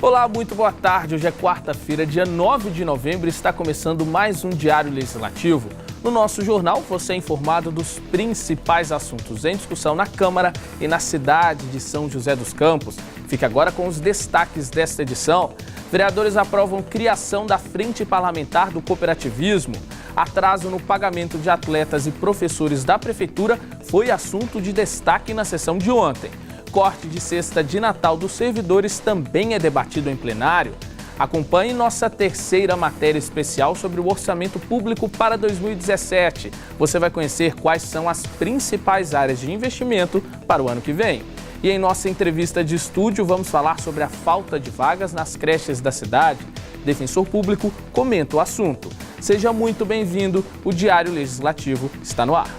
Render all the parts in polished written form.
Olá, muito boa tarde. Hoje é quarta-feira, dia 9 de novembro e está começando mais um Diário Legislativo. No nosso jornal, você é informado dos principais assuntos em discussão na Câmara e na cidade de São José dos Campos. Fique agora com os destaques desta edição. Vereadores aprovam criação da Frente Parlamentar do Cooperativismo. Atraso no pagamento de atletas e professores da Prefeitura foi assunto de destaque na sessão de ontem. Corte de cesta de Natal dos servidores também é debatido em plenário. Acompanhe nossa terceira matéria especial sobre o orçamento público para 2017. Você vai conhecer quais são as principais áreas de investimento para o ano que vem. E em nossa entrevista de estúdio, vamos falar sobre a falta de vagas nas creches da cidade. Defensor Público comenta o assunto. Seja muito bem-vindo, o Diário Legislativo está no ar.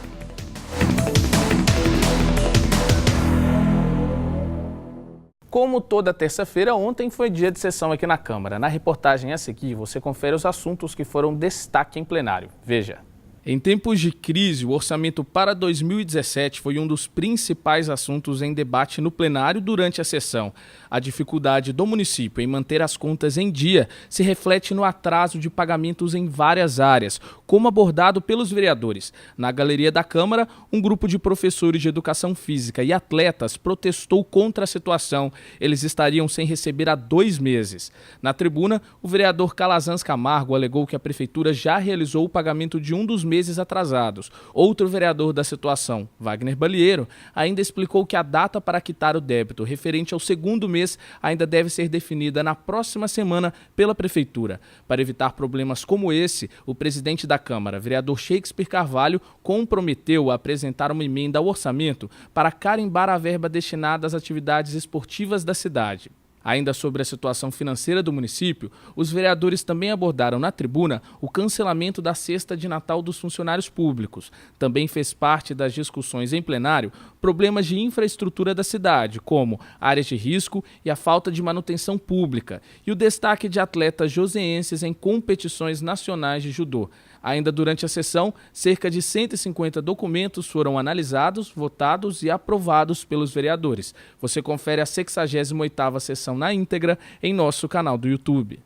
Como toda terça-feira, ontem foi dia de sessão aqui na Câmara. Na reportagem a seguir, você confere os assuntos que foram destaque em plenário. Veja. Em tempos de crise, o orçamento para 2017 foi um dos principais assuntos em debate no plenário durante a sessão. A dificuldade do município em manter as contas em dia se reflete no atraso de pagamentos em várias áreas, como abordado pelos vereadores. Na galeria da Câmara, um grupo de professores de educação física e atletas protestou contra a situação. Eles estariam sem receber há 2 meses. Na tribuna, o vereador Calazans Camargo alegou que a prefeitura já realizou o pagamento de um dos meses atrasados. Outro vereador da situação, Wagner Balieiro, ainda explicou que a data para quitar o débito referente ao segundo mês ainda deve ser definida na próxima semana pela Prefeitura. Para evitar problemas como esse, o presidente da Câmara, vereador Shakespeare Carvalho, comprometeu a apresentar uma emenda ao orçamento para carimbar a verba destinada às atividades esportivas da cidade. Ainda sobre a situação financeira do município, os vereadores também abordaram na tribuna o cancelamento da cesta de Natal dos funcionários públicos. Também fez parte das discussões em plenário problemas de infraestrutura da cidade, como áreas de risco e a falta de manutenção pública, e o destaque de atletas joseenses em competições nacionais de judô. Ainda durante a sessão, cerca de 150 documentos foram analisados, votados e aprovados pelos vereadores. Você confere a 68ª sessão na íntegra em nosso canal do YouTube.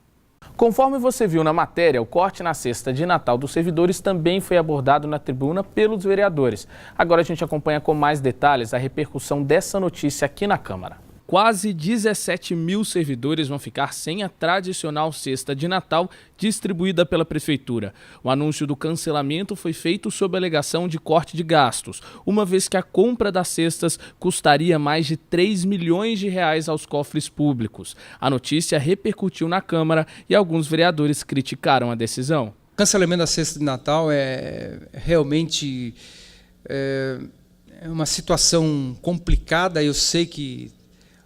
Conforme você viu na matéria, o corte na cesta de Natal dos servidores também foi abordado na tribuna pelos vereadores. Agora a gente acompanha com mais detalhes a repercussão dessa notícia aqui na Câmara. Quase 17 mil servidores vão ficar sem a tradicional cesta de Natal distribuída pela Prefeitura. O anúncio do cancelamento foi feito sob a alegação de corte de gastos, uma vez que a compra das cestas custaria mais de 3 milhões de reais aos cofres públicos. A notícia repercutiu na Câmara e alguns vereadores criticaram a decisão. O cancelamento da cesta de Natal é realmente uma situação complicada. Eu sei que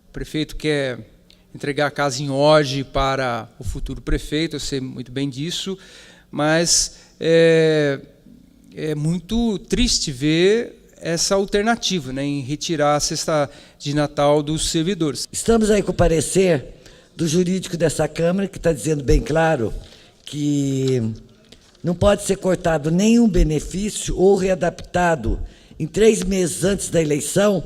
o prefeito quer entregar a casa em ordem para o futuro prefeito, eu sei muito bem disso, mas é muito triste ver essa alternativa, né, em retirar a cesta de Natal dos servidores. Estamos aí com o parecer do jurídico dessa Câmara, que está dizendo bem claro que não pode ser cortado nenhum benefício ou readaptado em 3 meses antes da eleição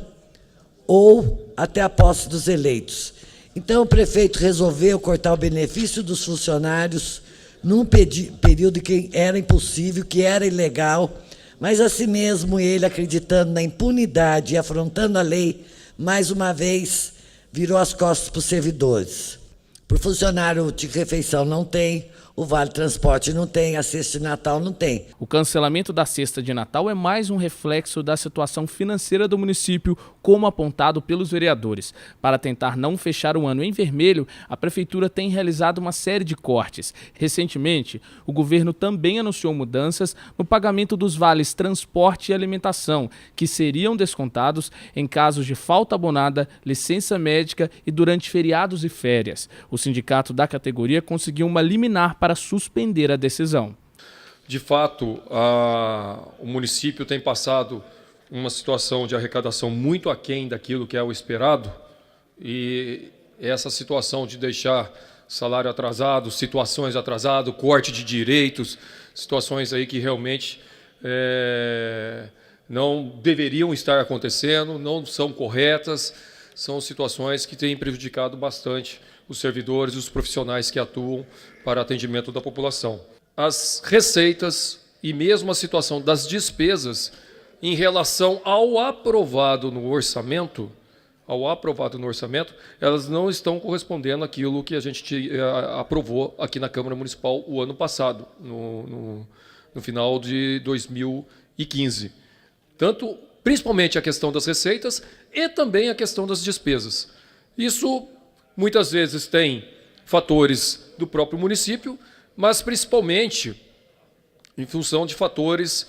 ou até a posse dos eleitos. Então, o prefeito resolveu cortar o benefício dos funcionários num período que era impossível, que era ilegal, mas assim mesmo ele, acreditando na impunidade e afrontando a lei, mais uma vez virou as costas para os servidores. Para o funcionário de refeição não tem, o Vale Transporte não tem, a cesta de Natal não tem. O cancelamento da cesta de Natal é mais um reflexo da situação financeira do município, como apontado pelos vereadores. Para tentar não fechar o ano em vermelho, a Prefeitura tem realizado uma série de cortes. Recentemente, o governo também anunciou mudanças no pagamento dos vales transporte e alimentação, que seriam descontados em casos de falta abonada, licença médica e durante feriados e férias. O sindicato da categoria conseguiu uma liminar para suspender a decisão. De fato, o município tem passado uma situação de arrecadação muito aquém daquilo que é o esperado, e essa situação de deixar salário atrasado, situações atrasadas, corte de direitos, situações aí que realmente não deveriam estar acontecendo, não são corretas, são situações que têm prejudicado bastante os servidores e os profissionais que atuam para atendimento da população. As receitas e mesmo a situação das despesas em relação ao aprovado no orçamento, elas não estão correspondendo àquilo que a gente aprovou aqui na Câmara Municipal o ano passado, no final de 2015. Principalmente a questão das receitas e também a questão das despesas. Isso muitas vezes tem fatores do próprio município, mas principalmente em função de fatores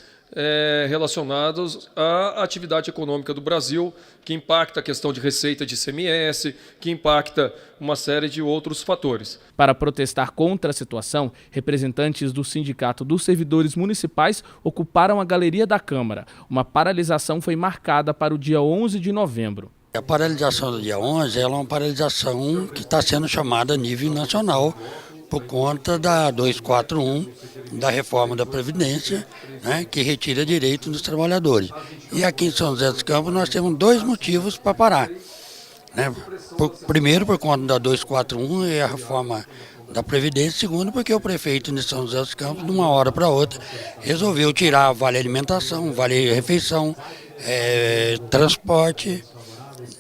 relacionados à atividade econômica do Brasil, que impacta a questão de receita de ICMS, que impacta uma série de outros fatores. Para protestar contra a situação, representantes do Sindicato dos Servidores Municipais ocuparam a galeria da Câmara. Uma paralisação foi marcada para o dia 11 de novembro. A paralisação do dia 11 é uma paralisação que está sendo chamada a nível nacional, por conta da 241, da reforma da Previdência, né, que retira direito dos trabalhadores. E aqui em São José dos Campos nós temos 2 motivos para parar. Né? Primeiro, por conta da 241 e a reforma da Previdência. Segundo, porque o prefeito de São José dos Campos, de uma hora para outra, resolveu tirar vale alimentação, vale refeição, transporte,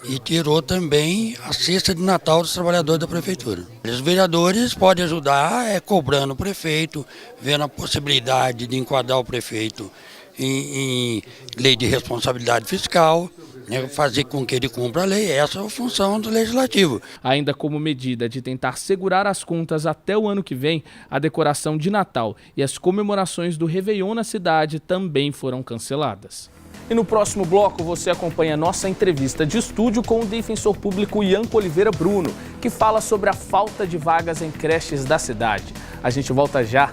e tirou também a cesta de Natal dos trabalhadores da Prefeitura. Os vereadores podem ajudar cobrando o prefeito, vendo a possibilidade de enquadrar o prefeito em lei de responsabilidade fiscal, né, fazer com que ele cumpra a lei. Essa é a função do Legislativo. Ainda como medida de tentar segurar as contas até o ano que vem, a decoração de Natal e as comemorações do Réveillon na cidade também foram canceladas. E no próximo bloco você acompanha nossa entrevista de estúdio com o defensor público Ianco Oliveira Bruno, que fala sobre a falta de vagas em creches da cidade. A gente volta já.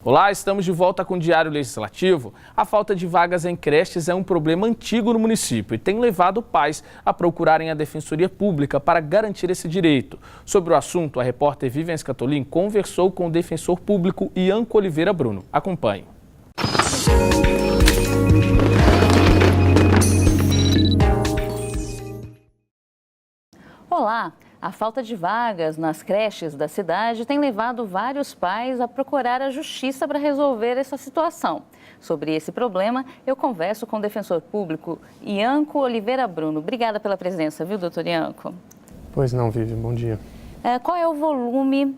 Olá, estamos de volta com o Diário Legislativo. A falta de vagas em creches é um problema antigo no município e tem levado pais a procurarem a Defensoria Pública para garantir esse direito. Sobre o assunto, a repórter Vivian Scatolin conversou com o defensor público Ianco Oliveira Bruno. Acompanhe. Olá! A falta de vagas nas creches da cidade tem levado vários pais a procurar a justiça para resolver essa situação. Sobre esse problema, eu converso com o defensor público Ianco Oliveira Bruno. Obrigada pela presença, viu, doutor Ianco? Pois não, Vivi, bom dia. Qual é o volume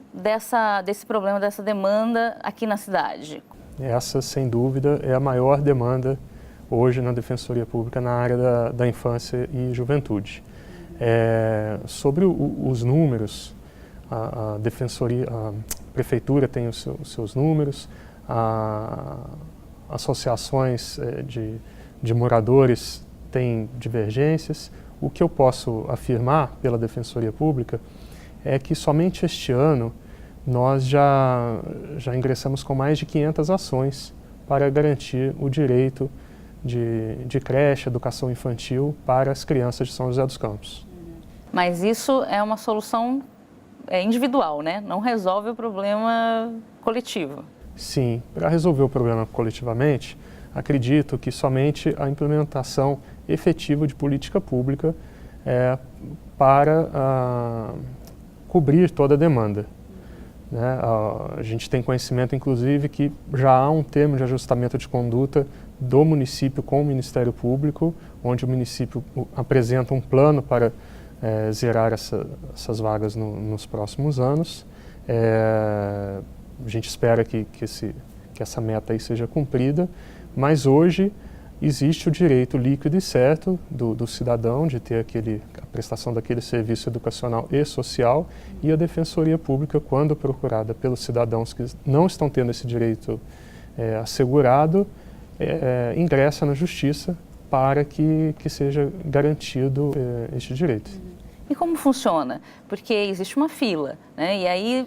desse problema, dessa demanda aqui na cidade? Essa, sem dúvida, é a maior demanda hoje na Defensoria Pública na área da infância e juventude. Sobre os números, a Prefeitura tem os seus números, associações de moradores têm divergências. O que eu posso afirmar pela Defensoria Pública é que somente este ano nós já ingressamos com mais de 500 ações para garantir o direito de creche, educação infantil para as crianças de São José dos Campos. Mas isso é uma solução individual, né? Não resolve o problema coletivo. Sim, para resolver o problema coletivamente, acredito que somente a implementação efetiva de política pública para cobrir toda a demanda. Né? A gente tem conhecimento, inclusive, que já há um termo de ajustamento de conduta do município com o Ministério Público, onde o município apresenta um plano para zerar essas vagas nos próximos anos. A gente espera que essa meta aí seja cumprida, mas hoje existe o direito líquido e certo do cidadão de ter a prestação daquele serviço educacional e social, e a Defensoria Pública, quando procurada pelos cidadãos que não estão tendo esse direito assegurado, ingressa na Justiça para que seja garantido este direito. E como funciona? Porque existe uma fila, né? E aí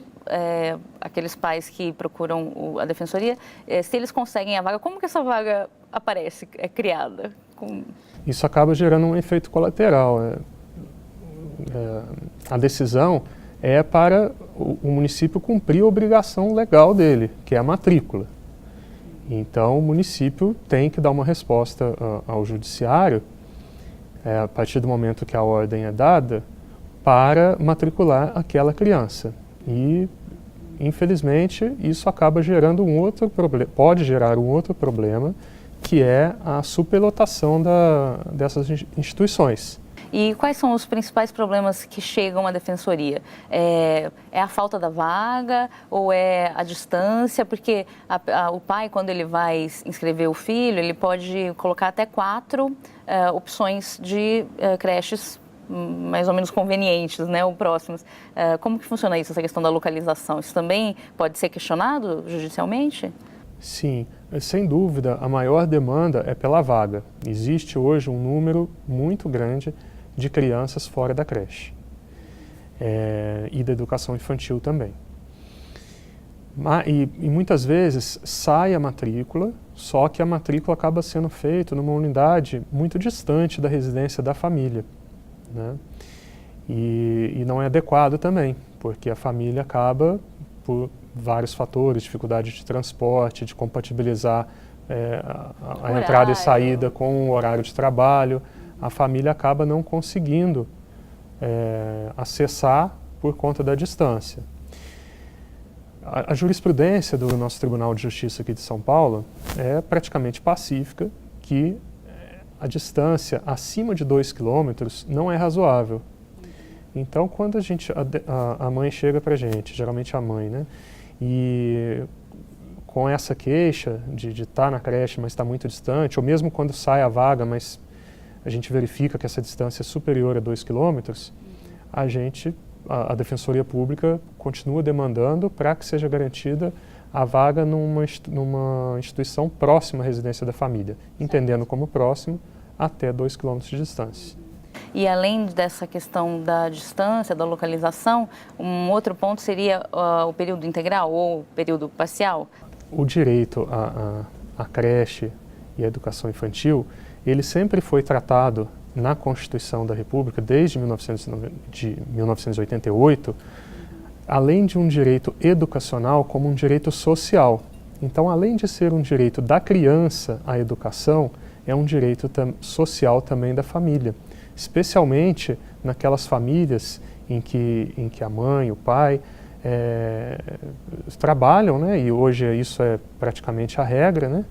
aqueles pais que procuram a defensoria, se eles conseguem a vaga, como que essa vaga aparece, é criada? Isso acaba gerando um efeito colateral. A decisão é para o município cumprir a obrigação legal dele, que é a matrícula. Então, o município tem que dar uma resposta ao judiciário, a partir do momento que a ordem é dada, para matricular aquela criança. E, infelizmente, isso acaba gerando um outro problema, pode gerar um outro problema, que é a superlotação dessas instituições. E quais são os principais problemas que chegam à defensoria? É a falta da vaga ou é a distância? Porque o pai, quando ele vai inscrever o filho, ele pode colocar até 4 opções de creches mais ou menos convenientes, né, ou próximos. Como que funciona isso, essa questão da localização? Isso também pode ser questionado judicialmente? Sim, sem dúvida, a maior demanda é pela vaga. Existe hoje um número muito grande de crianças fora da creche e da educação infantil também. E muitas vezes sai a matrícula, só que a matrícula acaba sendo feita numa unidade muito distante da residência da família, né? E não é adequado também, porque a família acaba, por vários fatores, dificuldade de transporte, de compatibilizar a entrada e saída com o horário de trabalho, a família acaba não conseguindo acessar por conta da distância. A jurisprudência do nosso Tribunal de Justiça aqui de São Paulo é praticamente pacífica, que a distância acima de 2 quilômetros não é razoável. Então, quando a mãe chega para a gente, geralmente a mãe, né, e com essa queixa de estar na creche, mas está muito distante, ou mesmo quando sai a vaga, mas a gente verifica que essa distância é superior a 2 quilômetros, a Defensoria Pública continua demandando para que seja garantida a vaga numa instituição próxima à residência da família, entendendo como próximo até 2 quilômetros de distância. E além dessa questão da distância, da localização, um outro ponto seria o período integral ou o período parcial? O direito à creche e à educação infantil, ele sempre foi tratado na Constituição da República, desde 1988, além de um direito educacional, como um direito social. Então, além de ser um direito da criança à educação, é um direito social também da família, especialmente naquelas famílias em que a mãe, o pai trabalham, né? E hoje isso é praticamente a regra, né?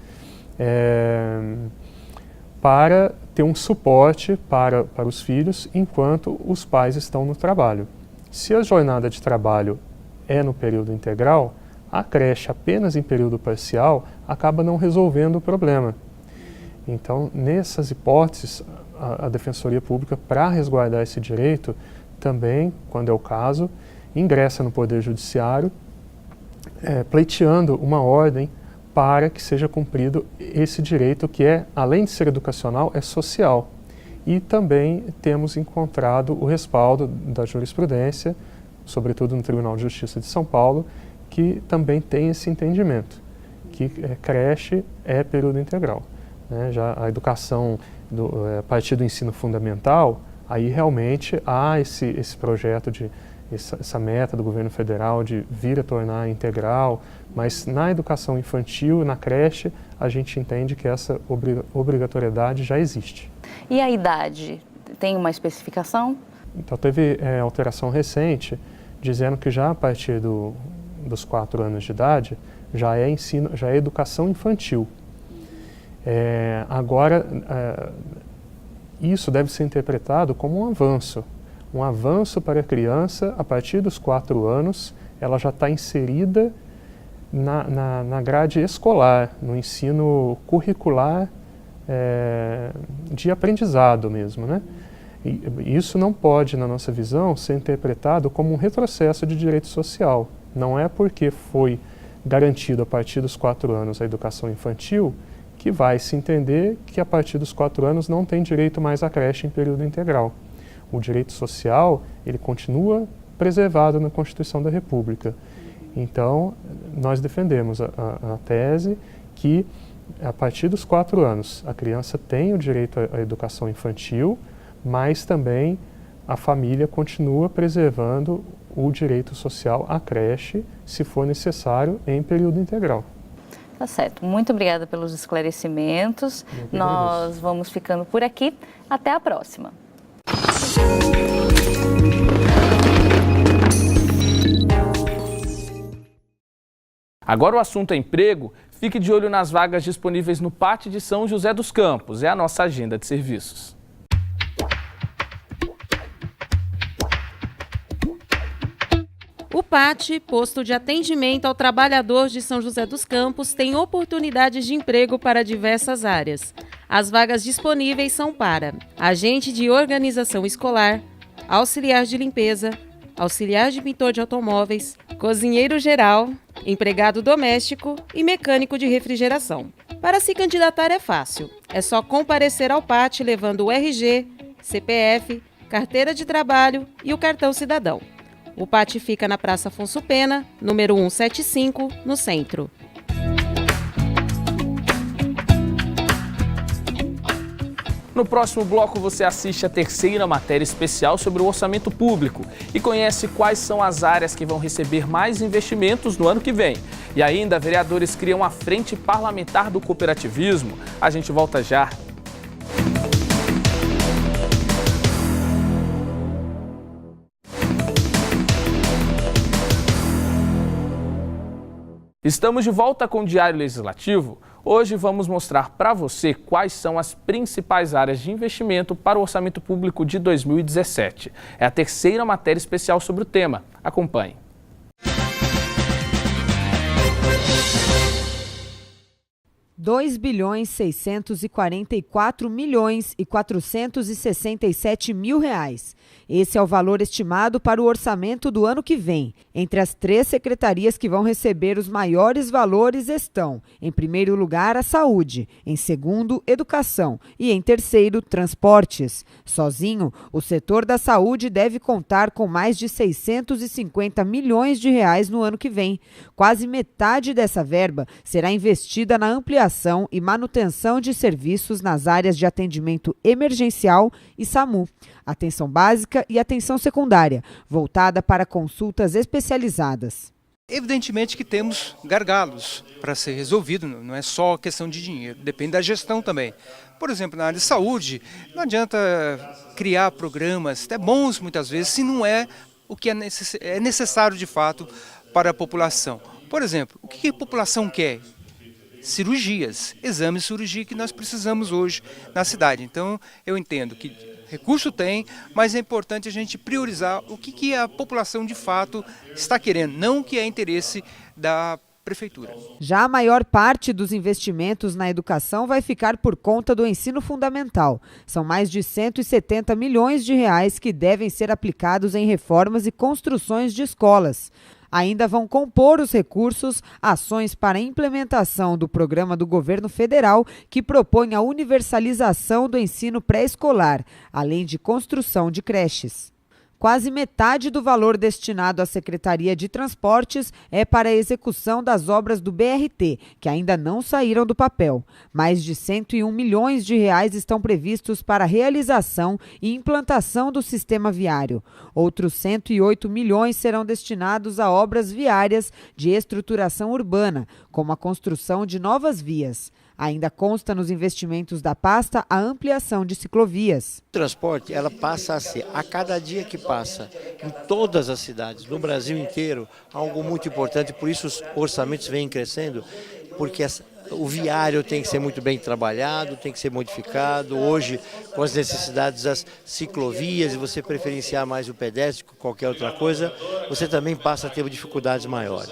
Para ter um suporte para os filhos enquanto os pais estão no trabalho. Se a jornada de trabalho é no período integral, a creche apenas em período parcial acaba não resolvendo o problema. Então, nessas hipóteses, a Defensoria Pública, para resguardar esse direito, também, quando é o caso, ingressa no Poder Judiciário, pleiteando uma ordem para que seja cumprido esse direito que além de ser educacional, é social. E também temos encontrado o respaldo da jurisprudência, sobretudo no Tribunal de Justiça de São Paulo, que também tem esse entendimento, que creche é período integral. Né? Já a educação a partir do ensino fundamental, aí realmente há esse projeto essa meta do governo federal de vir a tornar integral, mas na educação infantil, na creche, a gente entende que essa obrigatoriedade já existe. E a idade? Tem uma especificação? Então teve alteração recente, dizendo que já a partir dos 4 anos de idade, já é educação infantil. Agora, isso deve ser interpretado como um avanço para a criança. A partir dos 4 anos, ela já está inserida na grade escolar, no ensino curricular de aprendizado mesmo, né? E isso não pode, na nossa visão, ser interpretado como um retrocesso de direito social. Não é porque foi garantido a partir dos 4 anos a educação infantil que vai se entender que a partir dos 4 anos não tem direito mais à creche em período integral. O direito social, ele continua preservado na Constituição da República. Então, nós defendemos a tese que, a partir dos 4 anos, a criança tem o direito à educação infantil, mas também a família continua preservando o direito social à creche, se for necessário, em período integral. Tá certo. Muito obrigada pelos esclarecimentos. Nós vamos ficando por aqui. Até a próxima. Agora o assunto é emprego. Fique de olho nas vagas disponíveis no PAT de São José dos Campos. É a nossa agenda de serviços. O PAT, Posto de Atendimento ao Trabalhador de São José dos Campos, tem oportunidades de emprego para diversas áreas. As vagas disponíveis são para agente de organização escolar, auxiliar de limpeza, auxiliar de pintor de automóveis, cozinheiro geral, empregado doméstico e mecânico de refrigeração. Para se candidatar é fácil. É só comparecer ao PAT levando o RG, CPF, carteira de trabalho e o cartão cidadão. O PAT fica na Praça Afonso Pena, número 175, no centro. No próximo bloco você assiste a terceira matéria especial sobre o orçamento público e conhece quais são as áreas que vão receber mais investimentos no ano que vem. E ainda, vereadores criam a Frente Parlamentar do Cooperativismo. A gente volta já. Estamos de volta com o Diário Legislativo. Hoje vamos mostrar para você quais são as principais áreas de investimento para o orçamento público de 2017. É a terceira matéria especial sobre o tema. Acompanhe. R$2.644.467.000. Esse é o valor estimado para o orçamento do ano que vem. Entre as 3 secretarias que vão receber os maiores valores estão, em primeiro lugar, a Saúde, em segundo, Educação e, em terceiro, Transportes. Sozinho, o setor da saúde deve contar com mais de R$650 milhões no ano que vem. Quase metade dessa verba será investida na ampliação e manutenção de serviços nas áreas de atendimento emergencial e SAMU, atenção básica e atenção secundária, voltada para consultas especializadas. Evidentemente que temos gargalos para ser resolvido, não é só questão de dinheiro, depende da gestão também. Por exemplo, na área de saúde, não adianta criar programas, até bons muitas vezes, se não é o que é necessário de fato para a população. Por exemplo, o que a população quer? Cirurgias, exames de cirurgia que nós precisamos hoje na cidade. Então, eu entendo que recurso tem, mas é importante a gente priorizar o que a população de fato está querendo, não o que é interesse da prefeitura. Já a maior parte dos investimentos na educação vai ficar por conta do ensino fundamental. São mais de R$170 milhões que devem ser aplicados em reformas e construções de escolas. Ainda vão compor os recursos ações para a implementação do programa do governo federal que propõe a universalização do ensino pré-escolar, além de construção de creches. Quase metade do valor destinado à Secretaria de Transportes é para a execução das obras do BRT, que ainda não saíram do papel. Mais de R$101 milhões estão previstos para a realização e implantação do sistema viário. Outros 108 milhões serão destinados a obras viárias de estruturação urbana, como a construção de novas vias. Ainda consta nos investimentos da pasta a ampliação de ciclovias. O transporte, ela passa a ser, a cada dia que passa, em todas as cidades, no Brasil inteiro, algo muito importante, por isso os orçamentos vêm crescendo, porque o viário tem que ser muito bem trabalhado, tem que ser modificado. Hoje, com as necessidades das ciclovias, e você preferenciar mais o pedestre que qualquer outra coisa, você também passa a ter dificuldades maiores.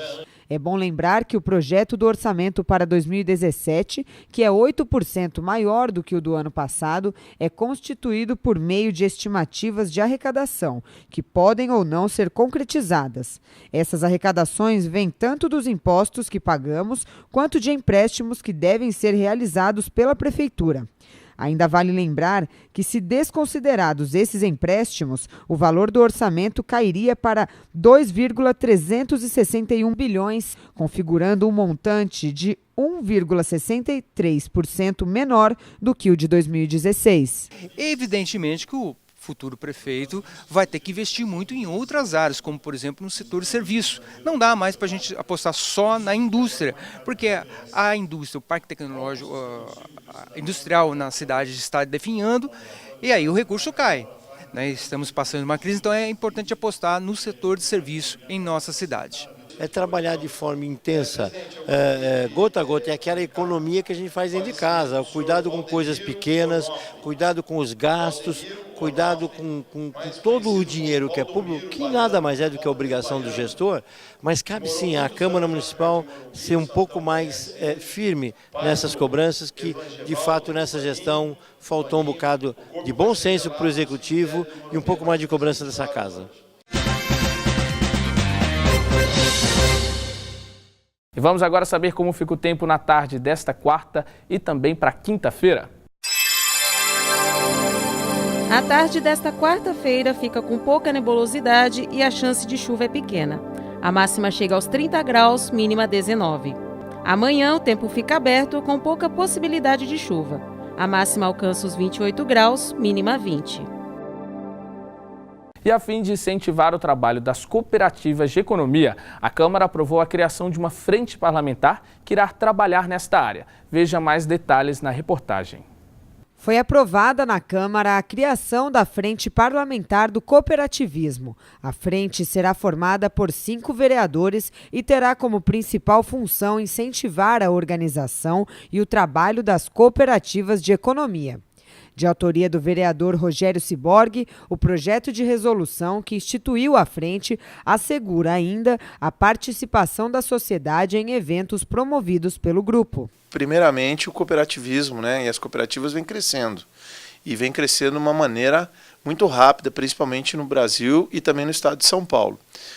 É bom lembrar que o projeto do orçamento para 2017, que é 8% maior do que o do ano passado, é constituído por meio de estimativas de arrecadação, que podem ou não ser concretizadas. Essas arrecadações vêm tanto dos impostos que pagamos, quanto de empréstimos que devem ser realizados pela Prefeitura. Ainda vale lembrar que, se desconsiderados esses empréstimos, o valor do orçamento cairia para 2,361 bilhões, configurando um montante de 1,63% menor do que o de 2016. Evidentemente que o futuro prefeito vai ter que investir muito em outras áreas, como por exemplo no setor de serviço. Não dá mais para a gente apostar só na indústria, porque a indústria, o parque tecnológico industrial na cidade está definhando e aí o recurso cai. Estamos passando uma crise, então é importante apostar no setor de serviço em nossa cidade. É trabalhar de forma intensa, gota a gota, é aquela economia que a gente faz dentro de casa, cuidado com coisas pequenas, cuidado com os gastos, cuidado com todo o dinheiro que é público, que nada mais é do que a obrigação do gestor, mas cabe sim à Câmara Municipal ser um pouco mais firme nessas cobranças, que de fato nessa gestão faltou um bocado de bom senso para o Executivo e um pouco mais de cobrança dessa casa. E vamos agora saber como fica o tempo na tarde desta quarta e também para quinta-feira. A tarde desta quarta-feira fica com pouca nebulosidade e a chance de chuva é pequena. A máxima chega aos 30 graus, mínima 19. Amanhã o tempo fica aberto com pouca possibilidade de chuva. A máxima alcança os 28 graus, mínima 20. E a fim de incentivar o trabalho das cooperativas de economia, a Câmara aprovou a criação de uma frente parlamentar que irá trabalhar nesta área. Veja mais detalhes na reportagem. Foi aprovada na Câmara a criação da Frente Parlamentar do Cooperativismo. A frente será formada por 5 vereadores e terá como principal função incentivar a organização e o trabalho das cooperativas de economia. De autoria do vereador Rogério Ciborgue, o projeto de resolução que instituiu a frente assegura ainda a participação da sociedade em eventos promovidos pelo grupo. Primeiramente, o cooperativismo, e as cooperativas vêm crescendo. E vem crescendo de uma maneira muito rápida, principalmente no Brasil e também no estado de São Paulo.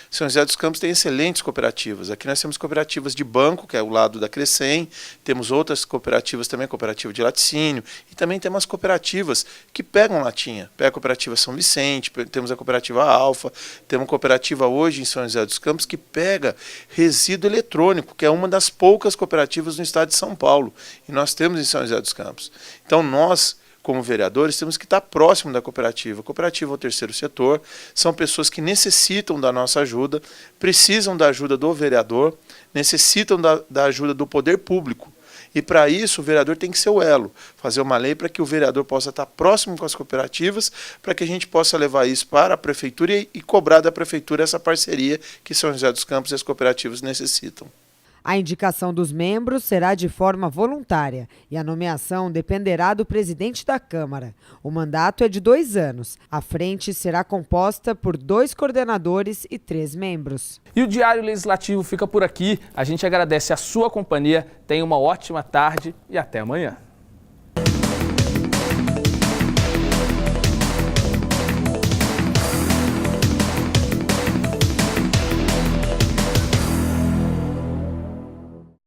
São José dos Campos tem excelentes cooperativas. Aqui nós temos cooperativas de banco, que é o lado da Crecem, temos outras cooperativas também, cooperativa de laticínio, e também temos as cooperativas que pegam latinha. Pega a cooperativa São Vicente, temos a cooperativa Alfa, temos uma cooperativa hoje em São José dos Campos que pega resíduo eletrônico, que é uma das poucas cooperativas no estado de São Paulo, e nós temos em São José dos Campos. Então nós, como vereadores, temos que estar próximo da cooperativa. A cooperativa é o terceiro setor, são pessoas que necessitam da nossa ajuda, precisam da ajuda do vereador, necessitam da ajuda do poder público. E para isso o vereador tem que ser o elo, fazer uma lei para que o vereador possa estar próximo com as cooperativas, para que a gente possa levar isso para a prefeitura e cobrar da prefeitura essa parceria que São José dos Campos e as cooperativas necessitam. A indicação dos membros será de forma voluntária e a nomeação dependerá do presidente da Câmara. O mandato é de 2 anos. A frente será composta por 2 coordenadores e 3 membros. E o Diário Legislativo fica por aqui. A gente agradece a sua companhia. Tenha uma ótima tarde e até amanhã.